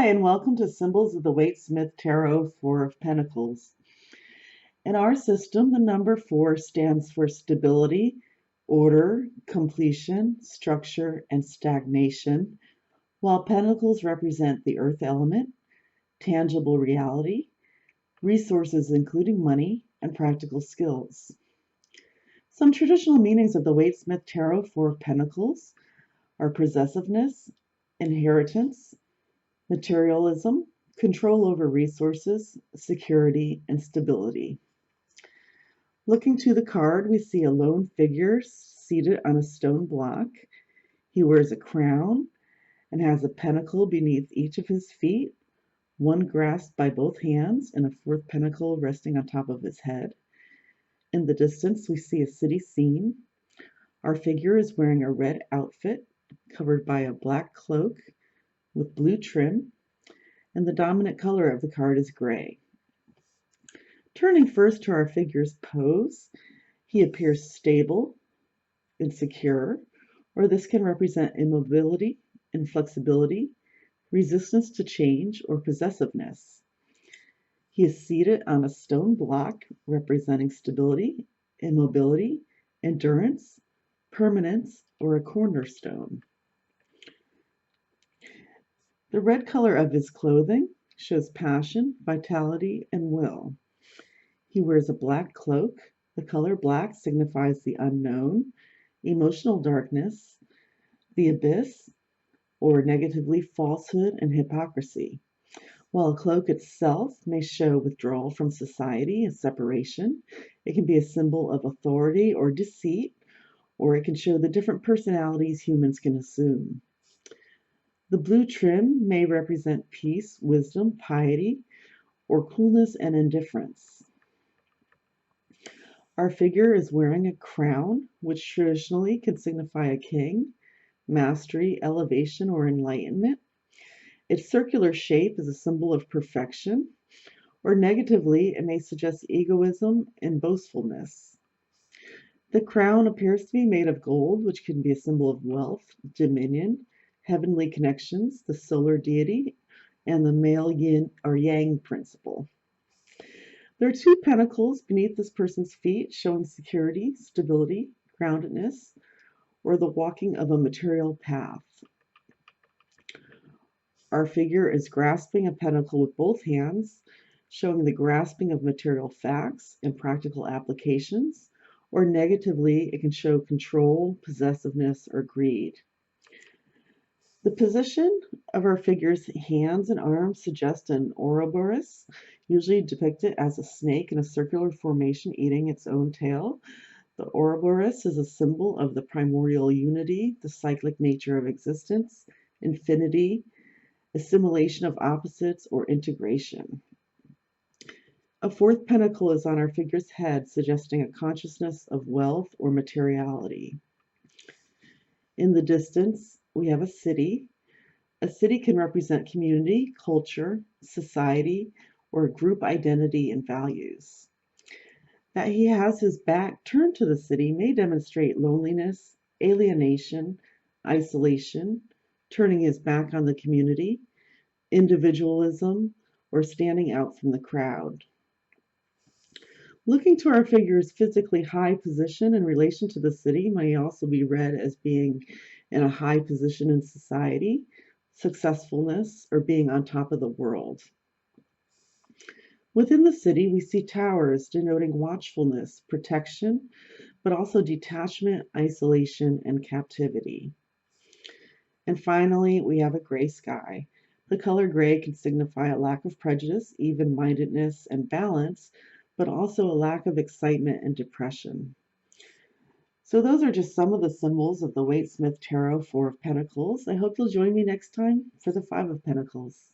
Hi, and welcome to Symbols of the Waite-Smith Tarot, Four of Pentacles. In our system, the number 4 stands for stability, order, completion, structure, and stagnation, while Pentacles represent the earth element, tangible reality, resources including money, and practical skills. Some traditional meanings of the Waite-Smith Tarot, Four of Pentacles are possessiveness, inheritance, materialism, control over resources, security, and stability. Looking to the card, we see a lone figure seated on a stone block. He wears a crown and has a pentacle beneath each of his feet, one grasped by both hands and a fourth pentacle resting on top of his head. In the distance, we see a city scene. Our figure is wearing a red outfit covered by a black cloak with blue trim, and the dominant color of the card is gray. Turning first to our figure's pose, he appears stable and secure, or this can represent immobility, inflexibility, resistance to change, or possessiveness. He is seated on a stone block representing stability, immobility, endurance, permanence, or a cornerstone. The red color of his clothing shows passion, vitality, and will. He wears a black cloak. The color black signifies the unknown, emotional darkness, the abyss, or negatively falsehood and hypocrisy. While a cloak itself may show withdrawal from society and separation, it can be a symbol of authority or deceit, or it can show the different personalities humans can assume. The blue trim may represent peace, wisdom, piety, or coolness and indifference. Our figure is wearing a crown, which traditionally can signify a king, mastery, elevation, or enlightenment. Its circular shape is a symbol of perfection, or negatively, it may suggest egoism and boastfulness. The crown appears to be made of gold, which can be a symbol of wealth, dominion, heavenly connections, the solar deity, and the male yin or yang principle. There are 2 pentacles beneath this person's feet, showing security, stability, groundedness, or the walking of a material path. Our figure is grasping a pentacle with both hands, showing the grasping of material facts and practical applications, or negatively, it can show control, possessiveness, or greed. The position of our figure's hands and arms suggests an Ouroboros, usually depicted as a snake in a circular formation eating its own tail. The Ouroboros is a symbol of the primordial unity, the cyclic nature of existence, infinity, assimilation of opposites, or integration. A fourth pentacle is on our figure's head, suggesting a consciousness of wealth or materiality. In the distance, we have a city. A city can represent community, culture, society, or group identity and values. That he has his back turned to the city may demonstrate loneliness, alienation, isolation, turning his back on the community, individualism, or standing out from the crowd. Looking to our figure's physically high position in relation to the city may also be read as being in a high position in society, successfulness, or being on top of the world. Within the city, we see towers denoting watchfulness, protection, but also detachment, isolation, and captivity. And finally, we have a gray sky. The color gray can signify a lack of prejudice, even-mindedness, and balance, but also a lack of excitement and depression. So those are just some of the symbols of the Waite-Smith Tarot, Four of Pentacles. I hope you'll join me next time for the Five of Pentacles.